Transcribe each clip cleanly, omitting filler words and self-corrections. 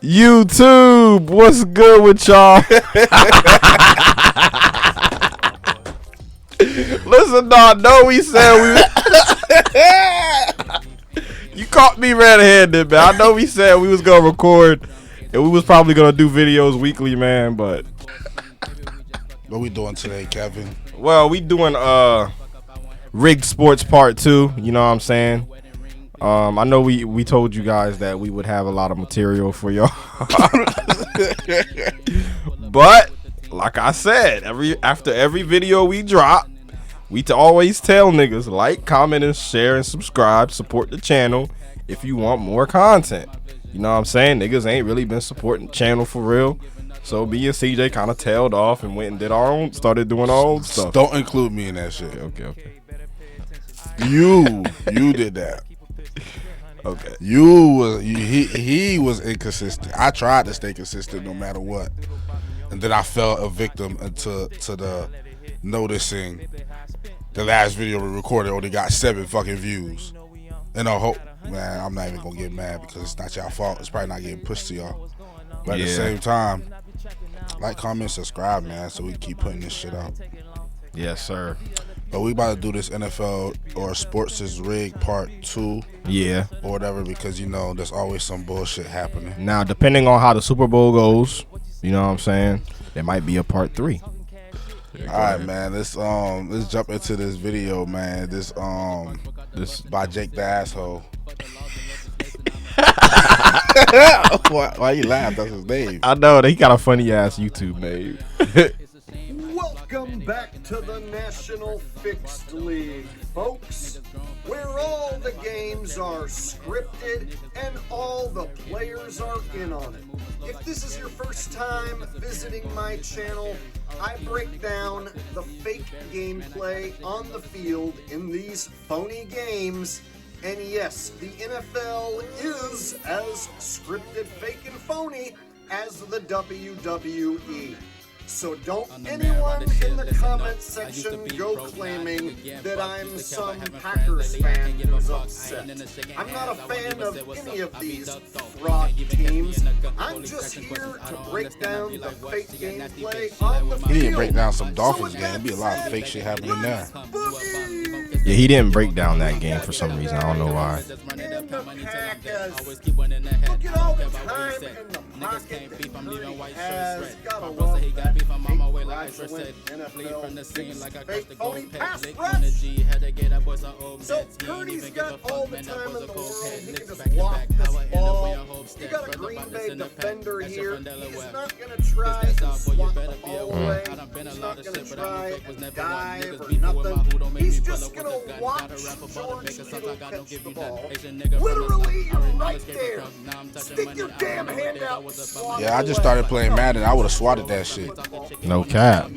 YouTube, what's good with y'all? Listen, dog, no, we said we. You caught me red-handed, man. I know we said we was gonna record and we was probably gonna do videos weekly, man. But what we doing today, Kevin? well, we doing Rigged Sports Part 2. You know what I'm saying? I know we told you guys that we would have a lot of material for y'all. But like I said, after every video we drop, we always tell niggas like, comment, and share and subscribe. Support the channel if you want more content. You know what I'm saying? Niggas ain't really been supporting the channel for real. So me and CJ kind of tailed off and went and started doing our own stuff. Don't include me in that shit. Okay. You did that. Okay. He was inconsistent. I tried to stay consistent no matter what, and then I fell a victim to the noticing the last video we recorded only got 7 fucking views. And I hope, man, I'm not even gonna get mad because it's not y'all fault. It's probably not getting pushed to y'all. But at the same time, like, comment, subscribe, man, so we can keep putting this shit out. Yes, sir. But we about to do this NFL or Sports is Rigged Part 2. Yeah. Or whatever, because, you know, there's always some bullshit happening. Now, depending on how the Super Bowl goes, you know what I'm saying, there might be a Part 3. Yeah, all right, man. Let's jump into this video, man. This by Jake the Asshole. Why you laugh? That's his name. I know, he got a funny ass YouTube name. Welcome back to the National Fixed League, folks, where all the games are scripted and all the players are in on it. If this is your first time visiting my channel, I break down the fake gameplay on the field in these phony games. And yes, the NFL is as scripted, fake, and phony as the WWE. So don't anyone in the comment section go claiming that I'm some Packers fan who's upset. I'm not a fan of any of these fraud teams. I'm just here to break down the fake gameplay on the field. He didn't break down some Dolphins game. There'd be a lot of fake shit happening there. Yeah, he didn't break down that game for some reason. I don't know why. Look at all the time in the pocket that Curry has. Gotta love that. Fake phony pass rush. So Curry's got all the time in the world. He can just walk this ball. You got a Green Bay defender here. He's not going to try to swat the ball away. He's not going to try and dive or nothing. He's just going to watch George Kittle catch the ball. Literally right there. Stick your damn hand out and swat. Yeah, I just started playing Madden. I would have swatted that shit. No cap.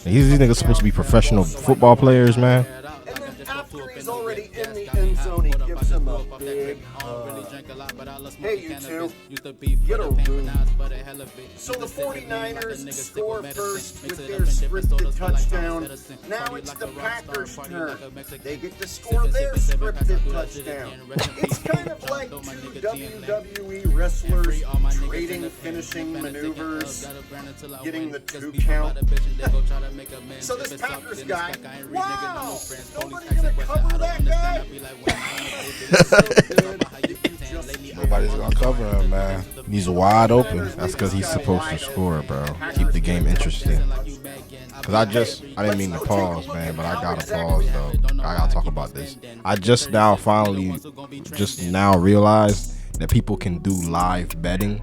These niggas supposed to be professional football players, man. And then after he's already in the end zone, he gives him a big hey, you two, get a room. So the 49ers score first with their scripted touchdown. Now it's the Packers' turn. They get to score their scripted touchdown. It's kind of like two WWE wrestlers trading finishing maneuvers, getting the 2 count. So this Packers guy, wow, nobody gonna cover that guy? Nobody's gonna cover him, man. He's wide open. That's because he's supposed to score, bro. Keep the game interesting. Cause I didn't mean to pause, man, but I gotta pause though. I gotta talk about this. I just now realized that people can do live betting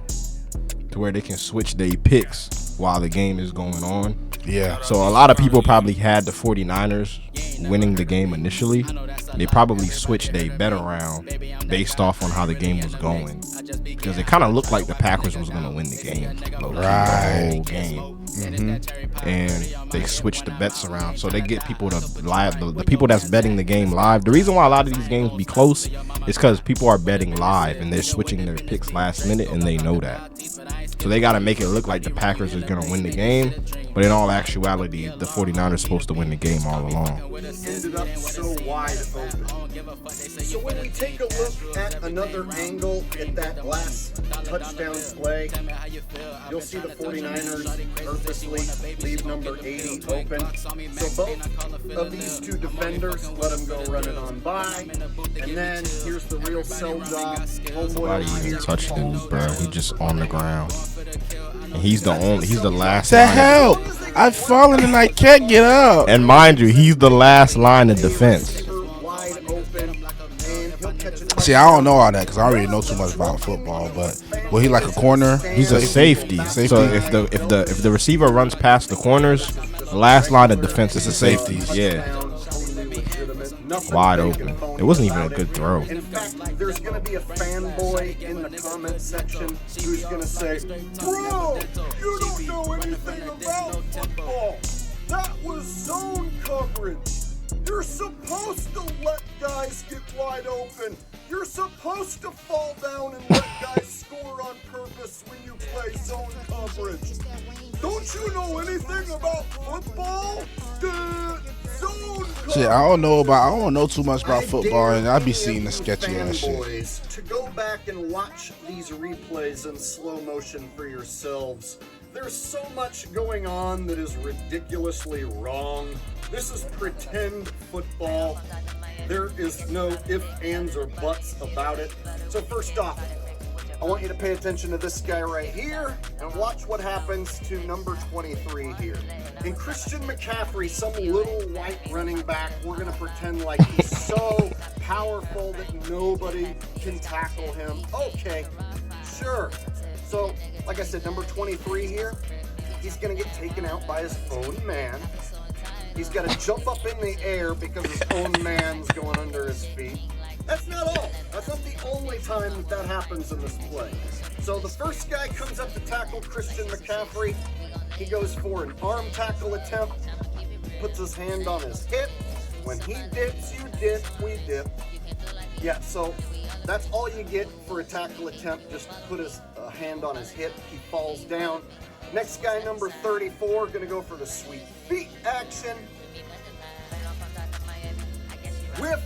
to where they can switch their picks while the game is going on. Yeah. So a lot of people probably had the 49ers winning the game initially. They probably switched their bet around based off on how the game was going, because it kind of looked like the Packers was going to win the game, the whole game. And they switched the bets around, so they get people to live, the people that's betting the game live. The reason why a lot of these games be close is because people are betting live and they're switching their picks last minute, and they know that. So they got to make it look like the Packers is going to win the game, but in all actuality, the 49ers are supposed to win the game all along. Ended up so wide open. So when we take a look at another angle at that last touchdown play, you'll see the 49ers purposely leave number 80 open. So both of these two defenders, let him go run it on by. And then here's the real sell job. Nobody even touched him, bro. He just on the ground. And he's the last To line. help! I've fallen and I can't get up. And mind you, he's the last line of defense. Wide open, and he'll catch it. See, I don't know all that because I already know too much about football. But will he like a corner? He's a safety. So if the receiver runs past the corners, the last line of defense is a safety. Yeah. Wide open. It wasn't even a good throw. In fact, there's going to be a fanboy in the comment section who's going to say, "Bro, you don't know anything about football. That was zone coverage. You're supposed to let guys get wide open. You're supposed to fall down and let guys score on purpose when you play zone coverage. Don't you know anything about football? Zone coverage." Shit, I don't know too much about football, and I be seeing the sketchy ass shit. Fanboys, to go back and watch these replays in slow motion for yourselves. There's so much going on that is ridiculously wrong. This is pretend football. There is no ifs, ands, or buts about it. So first off, I want you to pay attention to this guy right here and watch what happens to number 23 here. In Christian McCaffrey, some little white running back, we're going to pretend like he's so powerful that nobody can tackle him. Okay, sure. So, like I said, number 23 here, he's going to get taken out by his own man. He's got to jump up in the air because his own man's going under his feet. That's not all. That's not the only time that happens in this play. So the first guy comes up to tackle Christian McCaffrey. He goes for an arm tackle attempt, puts his hand on his hip. When he dips, you dip, we dip. Yeah, so that's all you get for a tackle attempt. Just put his hand on his hip. He falls down. Next guy, number 34, going to go for the sweep feet action. Whiff,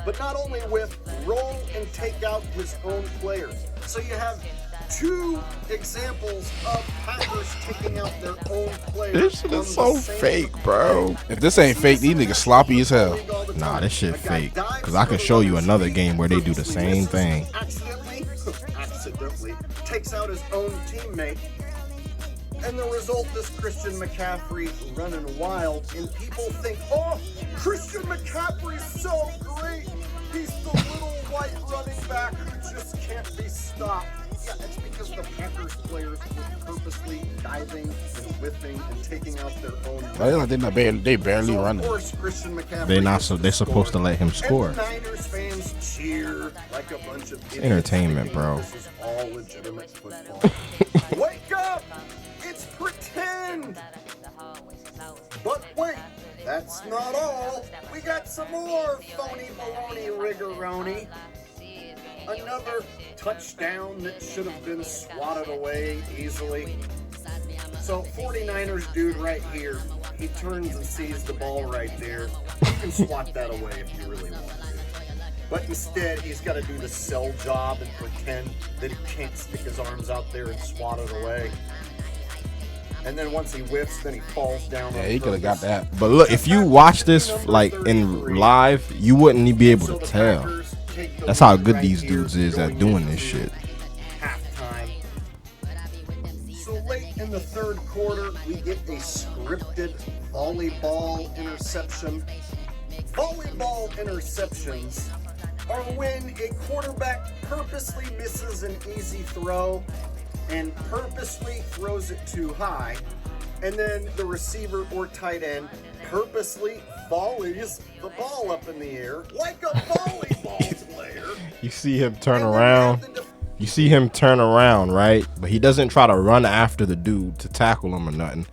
but not whiff, roll and take out his own players. So you have two examples of Packers taking out their own players. This shit is so fake, bro. If this ain't fake, these niggas sloppy as hell. Nah, this shit fake. Because I can show you another game where they do the same thing. Accidentally takes out his own teammate. And the result is Christian McCaffrey running wild. And people think, oh, Christian McCaffrey's so great. He's the little white running back who just can't be stopped. Yeah, it's because the Packers players were purposely diving and whiffing and taking out their own. They barely So, running. of course, Christian McCaffrey They're supposed to let him score. And the Niners fans cheer like a bunch of idiots, entertainment, thinking bro. This is all legitimate football. Wake up! It's pretend! But wait, that's not all. We got some more phony baloney rigoroni. Another touchdown that should have been swatted away easily. So 49ers dude right here, he turns and sees the ball right there. You can swat that away if you really want to. But instead, he's got to do the sell job and pretend that he can't stick his arms out there and swat it away. And then once he whiffs, then he falls down. Yeah, he could have got that. But look, if you watch this like in live, you wouldn't be able to tell. That's how good these dudes is at doing this shit. Halftime. So late in the third quarter, we get a scripted volleyball interception. Volleyball interceptions are when a quarterback purposely misses an easy throw and purposely throws it too high, and then the receiver or tight end purposely volleys the ball up in the air like a volleyball player. You see him turn around. You see him turn around, right? But he doesn't try to run after the dude to tackle him or nothing.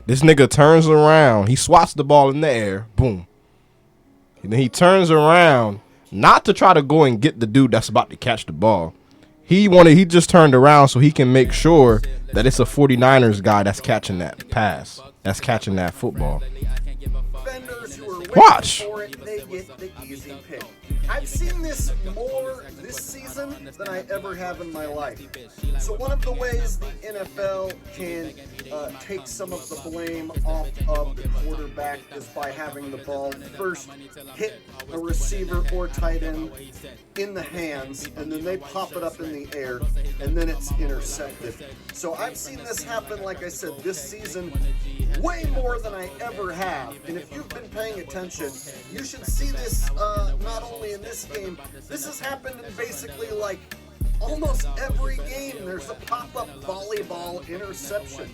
This nigga turns around. He swats the ball in the air. Boom. And then he turns around, not to try to go and get the dude that's about to catch the ball. He just turned around so he can make sure that it's a 49ers guy that's catching that pass, that's catching that football. Watch. They get the easy pick. I've seen this more this season than I ever have in my life. So one of the ways the NFL can take some of the blame off of the quarterback is by having the ball first hit a receiver or tight end in the hands, and then they pop it up in the air, and then it's intercepted. So I've seen this happen, like I said, this season way more than I ever have. And if you've been paying attention, you should see this not only in this game. This has happened in basically like almost every game. There's a pop-up volleyball interception.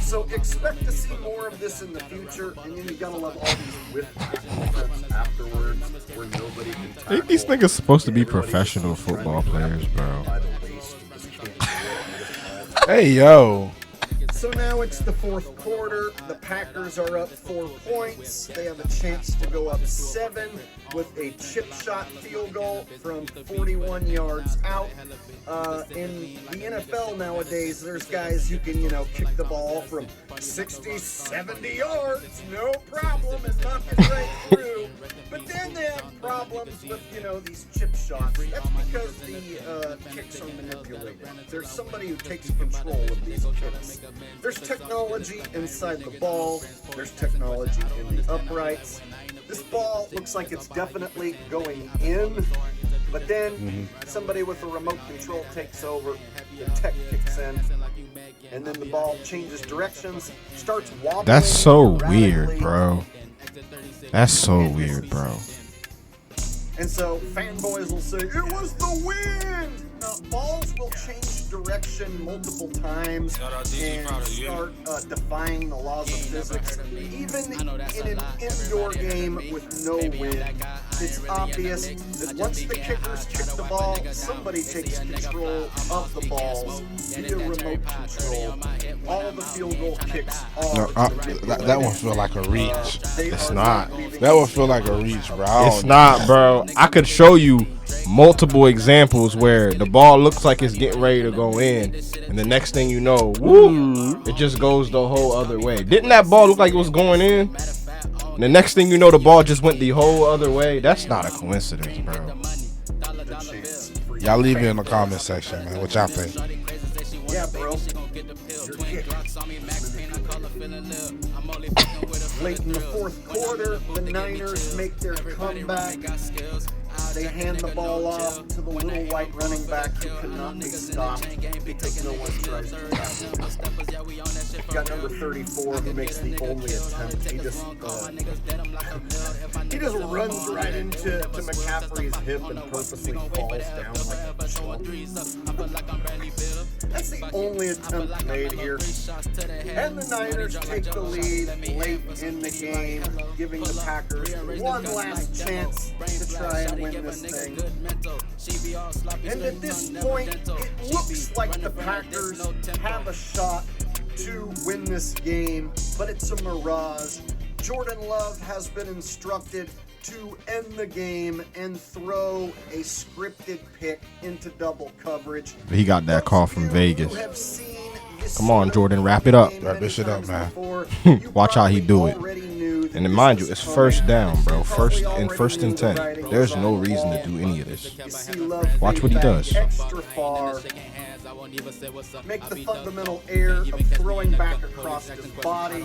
So expect to see more of this in the future. And then you gotta love all these whiff defense afterwards where nobody can tackle. I think these niggas supposed to be professional football players, bro. Hey, yo. So now it's the fourth quarter. The Packers are up 4 points. They have a chance to go up 7 with a chip shot field goal from 41 yards out. In the NFL nowadays, there's guys who can, kick the ball from 60, 70 yards, no problem, and knock it right through. But then they have problems with, these chip shots. That's because the kicks are manipulated. There's somebody who takes control of these kicks. There's technology inside the ball. There's technology in the uprights. This ball looks like it's definitely going in, but then somebody with a remote control takes over, the tech kicks in, and then the ball changes directions, starts wobbling. That's so radically. weird, bro. That's so weird, bro. And so fanboys will say, it was the wind! Now, balls will change direction multiple times and start defying the laws of physics. Even in an indoor game with no wind, it's obvious that once the kickers kick the ball, somebody takes control of the balls via remote control. All the field goal kicks are That one feel like a reach. It's not. That one feel like a reach, bro. It's not, bro. I could show you multiple examples where the ball looks like it's getting ready to go in, and the next thing you know, woo, it just goes the whole other way. Didn't that ball look like it was going in? And the next thing you know, the ball just went the whole other way. That's not a coincidence, bro. Y'all leave it in the comment section, man. What y'all think? Yeah, bro. Late in the fourth quarter, the Niners make their comeback. They hand the ball off to the little white running back who cannot be stopped because no one tries to tackle him. Got number 34 who makes the only attempt. He just runs right into McCaffrey's hip and purposely falls down like a chump. That's the only attempt made here. And the Niners take the lead late in the game, giving the Packers one last chance to try and win this thing. And at this point, it looks like the Packers have a shot to win this game, but it's a mirage. Jordan Love has been instructed to end the game and throw a scripted pick into double coverage. He got that call from Vegas. Come on, Jordan, wrap it up. Wrap this shit up, man. Watch how he do it. And then mind you, it's first down, bro. First and 10. There's no reason to do any of this. Watch what he does. Extra far. Make the fundamental error of throwing back across his body,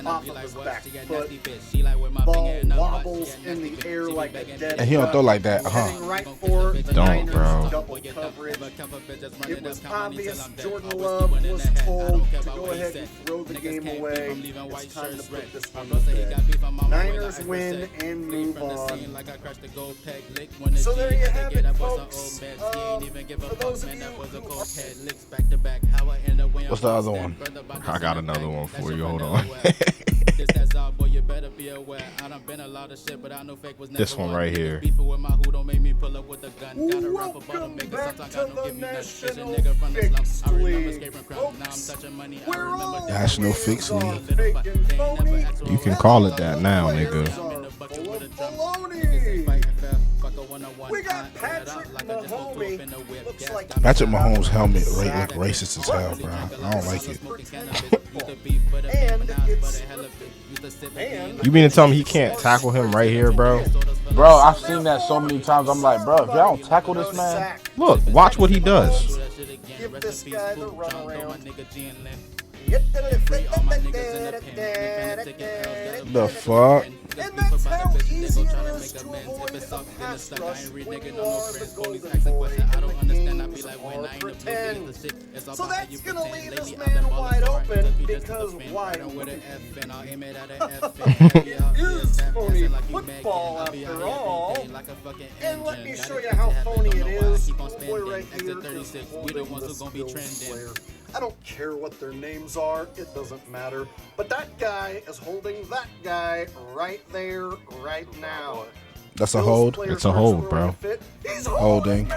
off of his back foot. Ball wobbles in the air like a dead And he don't throw like that, heading right for the Don't, Niners bro. double coverage. It was obvious Jordan Love was told to go ahead and throw the game away. It's time to put this one to bed. Niners win and move on. So there you have it, folks. For those of you who are... What's the other one? I got another one for you. Hold on. This one right here. Welcome back to the National Fixed League. Folks, we're all National Fixed League. fake and phony. You can call it that now, nigga. Full of baloney. We got Patrick Mahomes. Looks like Patrick Mahomes' helmet look racist as hell, bro. I don't like it. and it's You mean to tell me he can't tackle him right here, bro? Bro, I've seen that so many times. I'm like, bro, if y'all don't tackle this man. Look, watch what he does. Give this guy the runaround. The fuck? And that's how easy it is to avoid a pass rush when you are the golden boy and the games are pretend. So that's going to leave this man wide open because wide open. It is phony football after all. And let me show you how phony it is. Boy right here is holding the Bills player. I don't care what their names are, it doesn't matter. But that guy is holding that guy right there, right now. That's a hold. It's a hold, bro. He's Holding.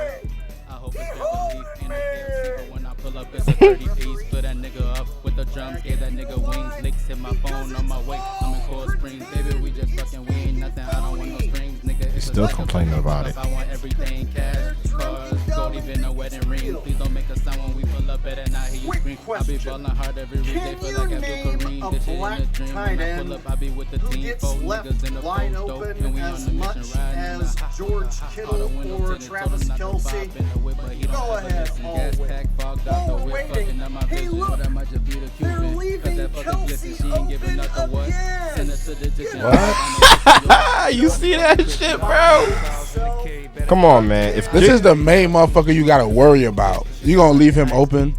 When I pull up, it's a 30 piece. Put that nigga up with the drums, gave that nigga wings. Licks hit my phone on my way. I'm in Cold Springs, baby. We just fucking, we ain't nothing. I don't want no strings, nigga. He's still complaining about it. I want everything cash. Cars, gold, even a wedding ring. Please don't make a sound when we pull up better not hear you scream. I be ballin' hard every day, feel like Abdul Kareem. This shit in a dream. When I pull up, I be with the team. Four niggas in the wide post dope, open and we on as the much mission riding. as George Kittle or Travis Kelce. Go ahead, always. Oh, waiting. Hey, look, they're leaving Kelce open again. What? You see that shit, bro? Come on, man. If This is the main motherfucker you gotta worry about. You gonna leave him open?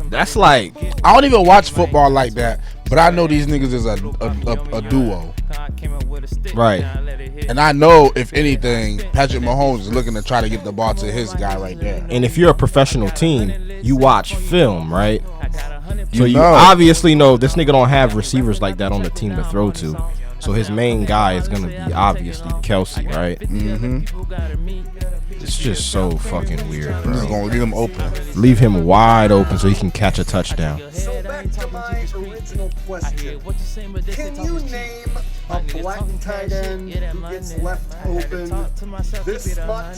that's like, I don't even watch football like that, but I know these niggas is a duo. right. And I know, if anything, Patrick Mahomes is looking to try to get the ball to his guy right there. And if you're a professional team, you watch film, right? So you know. obviously know this nigga don't have receivers like that on the team to throw to. So his main guy is gonna be obviously Kelce, right? It's just so fucking weird, I'm just bro. gonna leave him open. Leave him wide open so he can catch a touchdown. So back to my original question. Can you name a black tight end who gets left open this much, this often?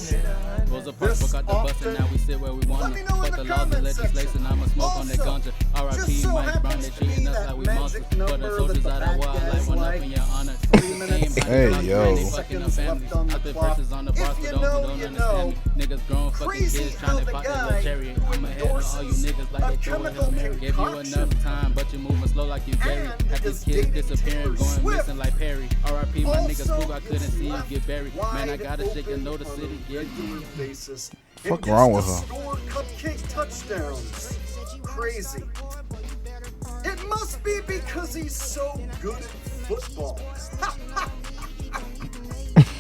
Let me know in the comment section. Also, just so happens to be that magic number that the bad guys like. 3 minutes Hey, and yo. 30 seconds left on the clock. If you know, you know. Crazy how the guy who endorses a chemical Give you enough time, but you're moving slow like you Gary. Have this kid disappearing, going missing like Perry. R.I.P. my niggas Spook, I couldn't see you get buried. Man, I gotta shake and know the city get basis. Fuck wrong with her? Score cupcake touchdowns. Crazy. It must be because he's so good at football.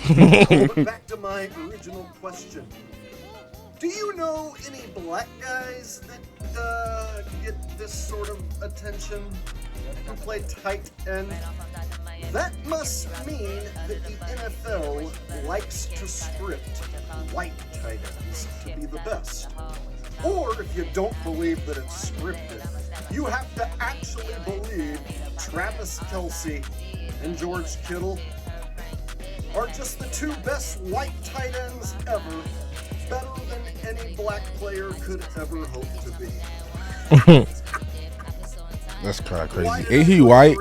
But back to my original question. Do you know any black guys that get this sort of attention who play tight end? That must mean that the NFL likes to script white tight ends to be the best. Or if you don't believe that it's scripted, you have to actually believe Travis Kelce and George Kittle are just the two best white tight ends ever, better than any black player could ever hope to be. That's kind of crazy. Ain't he white?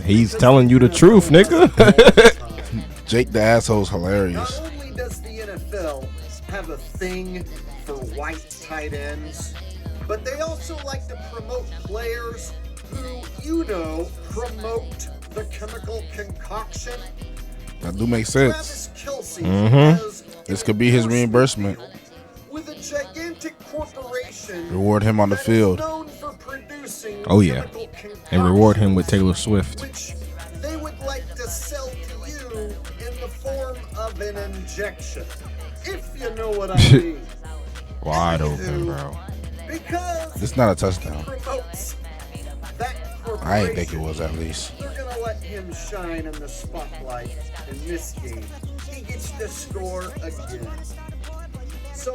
He's telling you the truth, nigga. Jake the asshole's hilarious. Not only does the NFL have a thing for white tight ends, but they also like to promote players who, you know, promote the chemical concoction. That do make sense. Travis Kelce has This could be his reimbursement. with a gigantic corporation. Reward him on the that is field. known for producing Oh, yeah. chemical And reward him concoctions, with Taylor Swift. which they would like to sell to you in the form of an injection, if you know what I mean. Wide open, bro. Because It's not a touchdown. promotes that corporation. I ain't think it was, at least. They're gonna let him shine in the spotlight in this game. He gets to score again. So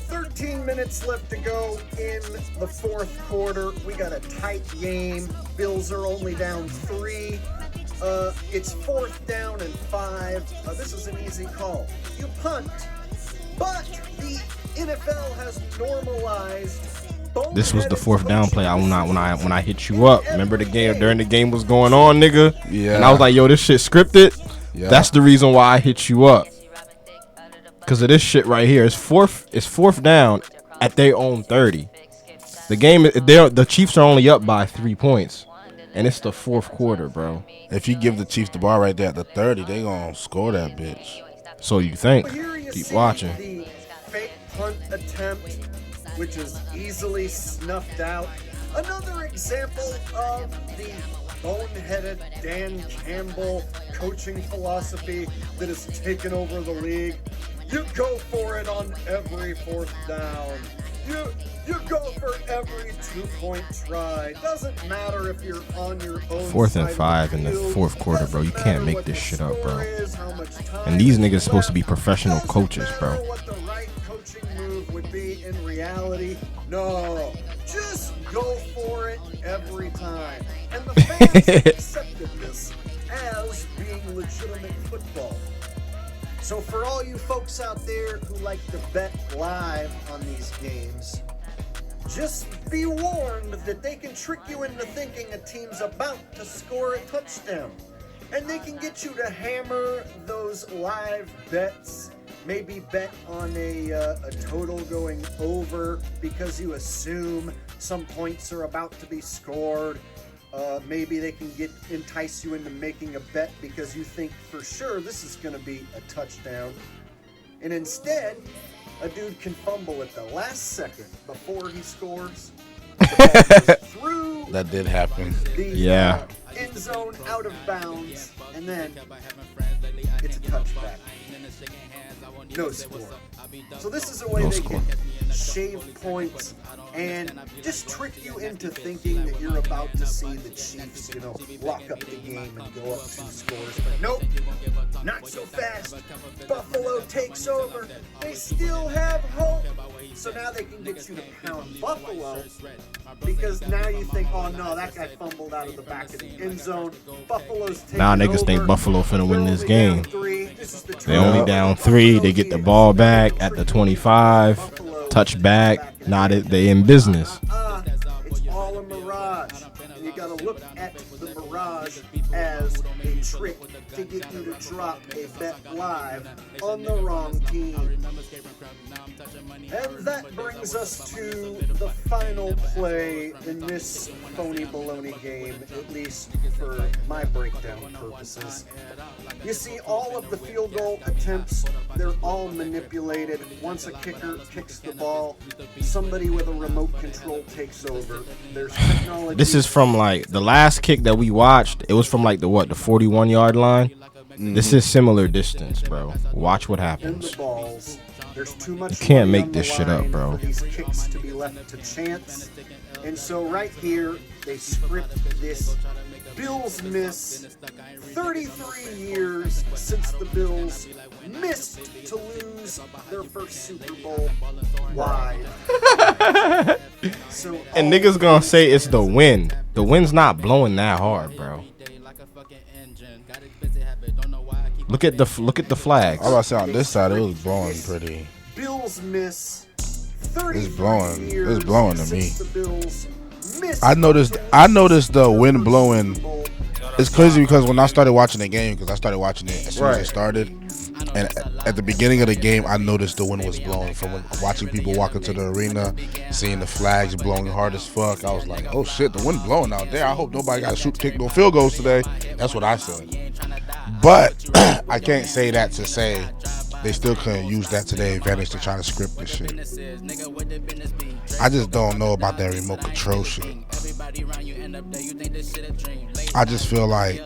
13 minutes left to go in the fourth quarter. We got a tight game. Bills are only down 3. It's 4th down and 5. This is an easy call. You punt, but the NFL has normalized. This was the 4th down play. When I hit you up. Remember the game during the game was going on, nigga? Yeah. And I was like, yo, this shit scripted. Yeah. That's the reason why I hit you up. Because of this shit right here. It's fourth down at their own 30. The Chiefs are only up by 3 points. And it's the fourth quarter, bro. If you give the Chiefs the ball right there at the 30, they gonna score that bitch. So you think. But here you Keep see watching. the fake punt attempt, which is easily snuffed out. Another example of the boneheaded Dan Campbell coaching philosophy that has taken over the league. You go for it on every fourth down. You go for every 2-point try. Doesn't matter if you're on your own. 4th and 5 in the fourth quarter, bro. You can't make this shit up, bro. And these niggas supposed to be professional coaches, bro. What the right coaching move would be in reality? No, just go for it every time. And the fans accepted this as being legitimate football. So for all you folks out there who like to bet live on these games, just be warned that they can trick you into thinking a team's about to score a touchdown. And they can get you to hammer those live bets, maybe bet on a total going over because you assume some points are about to be scored. Maybe they can entice you into making a bet because you think for sure this is going to be a touchdown. And instead, a dude can fumble at the last second before he scores. The ball goes through That did happen. the end zone, out of bounds, and then it's a touchback. No score. So this is a way they can shave points and just trick you into thinking that you're about to see the Chiefs, lock up the game and go up 2 scores. But nope, not so fast. Buffalo takes over. They still have hope. So now they can get you to pound Buffalo because now you think, oh no, that guy fumbled out of the back of the end zone. Buffalo's taking Now niggas over. think Buffalo finna win They're this only game. down 3. This is the They only down 3. They get the ball back at the 25. Touch back. Nah, they in business. It's all a mirage. And you gotta look at the mirage as a trick to get you to drop a bet live on the wrong team. And that brings us to the final play in this phony baloney game, at least for my breakdown purposes. You see, all of the field goal attempts, they're all manipulated. Once a kicker kicks the ball, somebody with a remote control takes over. There's technology. This is from like the last kick that we watched. It was from like the 41-yard line. This is similar distance, bro. Watch what in happens. the balls. There's too much. You can't money make on the this shit up, line bro. for these kicks to be left to chance. And so right here, they script this. Bills miss. 33 years since the Bills missed to lose their first Super Bowl wide. So And niggas gonna say it's the wind. The wind's not blowing that hard, bro. Look at the flags. I was about to say on this side it was blowing pretty. Bills miss. 33 It's blowing. years It's blowing to me. since the Bills missed I noticed the wind blowing. It's crazy because when I started watching the game, because I started watching it as soon as it started, and at the beginning of the game, I noticed the wind was blowing from watching people walk into the arena, seeing the flags blowing hard as fuck. I was like, oh shit, the wind blowing out there. I hope nobody got to shoot, kick no field goals today. That's what I said. But I can't say that to say they still couldn't use that to their advantage to try to script this shit. I just don't know about that remote control shit. I just feel like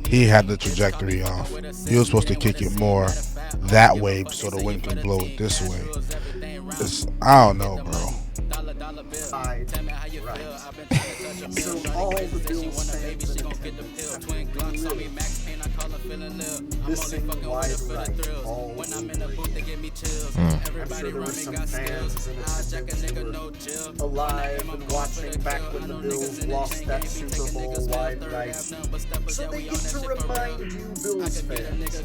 he had the trajectory off. He was supposed to kick it more that way so the wind can blow it this way. I don't know, bro. Right. So all the Bills fans in attendance have to really missing wide right all over. I'm sure there were some fans in attendance who were alive and watching back when the Bills lost that Super Bowl wide right. So they get to remind you Bills fans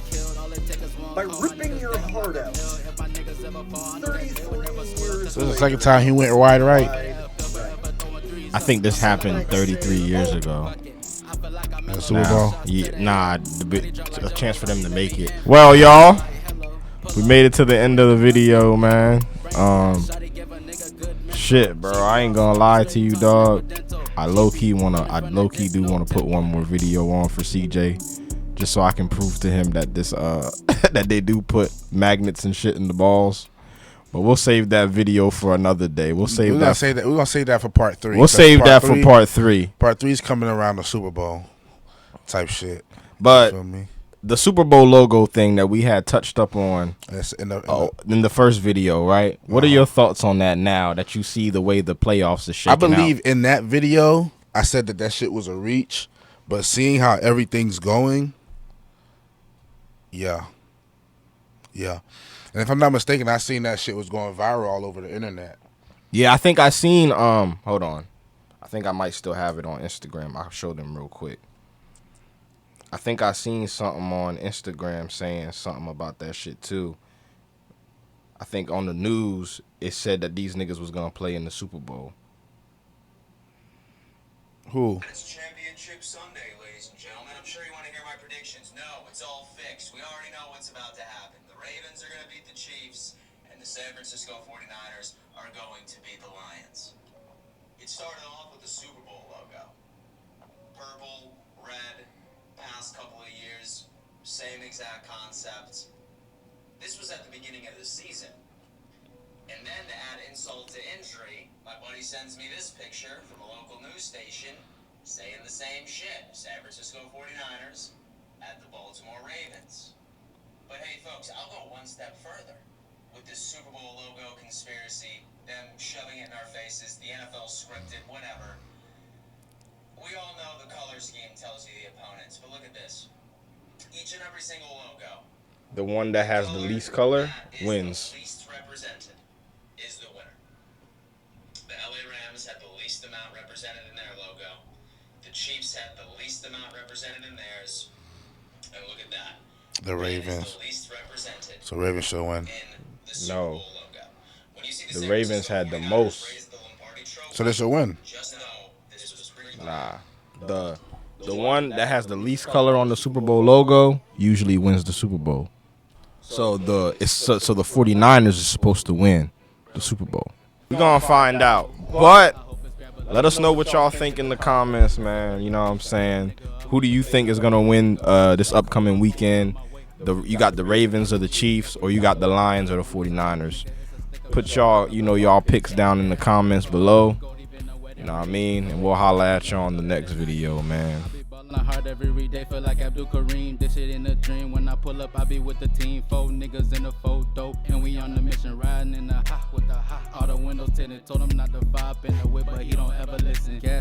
by ripping your heart out. 33 years This is the second time he went wide right. I think this happened 33 years ago. That's the Super Bowl? Yeah, nah, a chance for them to make it. Well, y'all, we made it to the end of the video, man. Shit, bro, I ain't gonna lie to you, dog. I low key do wanna put one more video on for CJ, just so I can prove to him that this that they do put magnets and shit in the balls. But we'll save that video for another day. We're gonna save that for part 3. We'll save that for part 3. Part 3 is coming around the Super Bowl type shit. But You feel me? the Super Bowl logo thing that we had touched up on in the first video, right? What are your thoughts on that now that you see the way the playoffs is shaking I believe out? in that video, I said that shit was a reach, but seeing how everything's going, yeah. And if I'm not mistaken, I seen that shit was going viral all over the internet. Yeah, I think I seen, hold on. I think I might still have it on Instagram. I'll show them real quick. I think I seen something on Instagram saying something about that shit too. I think on the news, it said that these niggas was gonna play in the Super Bowl. Who? It's Championship Sunday, ladies and gentlemen. I'm sure you want to hear my predictions. No, it's all fixed. We already know what's about to happen. The Ravens are going to beat the Chiefs, and the San Francisco 49ers are going to beat the Lions. It started off with the Super Bowl logo. Purple, red, past couple of years, same exact concept. This was at the beginning of the season. And then to add insult to injury, my buddy sends me this picture from a local news station saying the same shit. San Francisco 49ers at the Baltimore Ravens. But hey folks, I'll go one step further. With this Super Bowl logo conspiracy, them shoving it in our faces, the NFL scripted, whatever. We all know the color scheme tells you the opponents, but look at this. Each and every single logo. The one that has the least color wins. The least represented is the winner. The LA Rams had the least amount represented in their logo. The Chiefs had the least amount represented in theirs. And look at that. The Ravens. The least represented So Ravens should win. in the Super No. Bowl logo. When you see The San Ravens Francisco had the 49ers most. raise the Lombardi Trophy, So they should win. just know this was pretty Nah. The one that has the least color on the Super Bowl logo usually wins the Super Bowl. So the 49ers is supposed to win the Super Bowl. We're gonna find out. But let us know what y'all think in the comments, man. You know what I'm saying? Who do you think is gonna win this upcoming weekend? You got the Ravens or the Chiefs, or you got the Lions or the 49ers? Put y'all picks down in the comments below. You know what I mean? And we'll holla at y'all on the next video, man. Ballin' hard every day, feel like Abdul Kareem. This shit in a dream. When I pull up, I be with the team. 4 niggas in the photo, and we on the mission, riding in the hot with the hot. All the windows tinted. Told him not to vibe in the whip, but he don't ever listen. Gas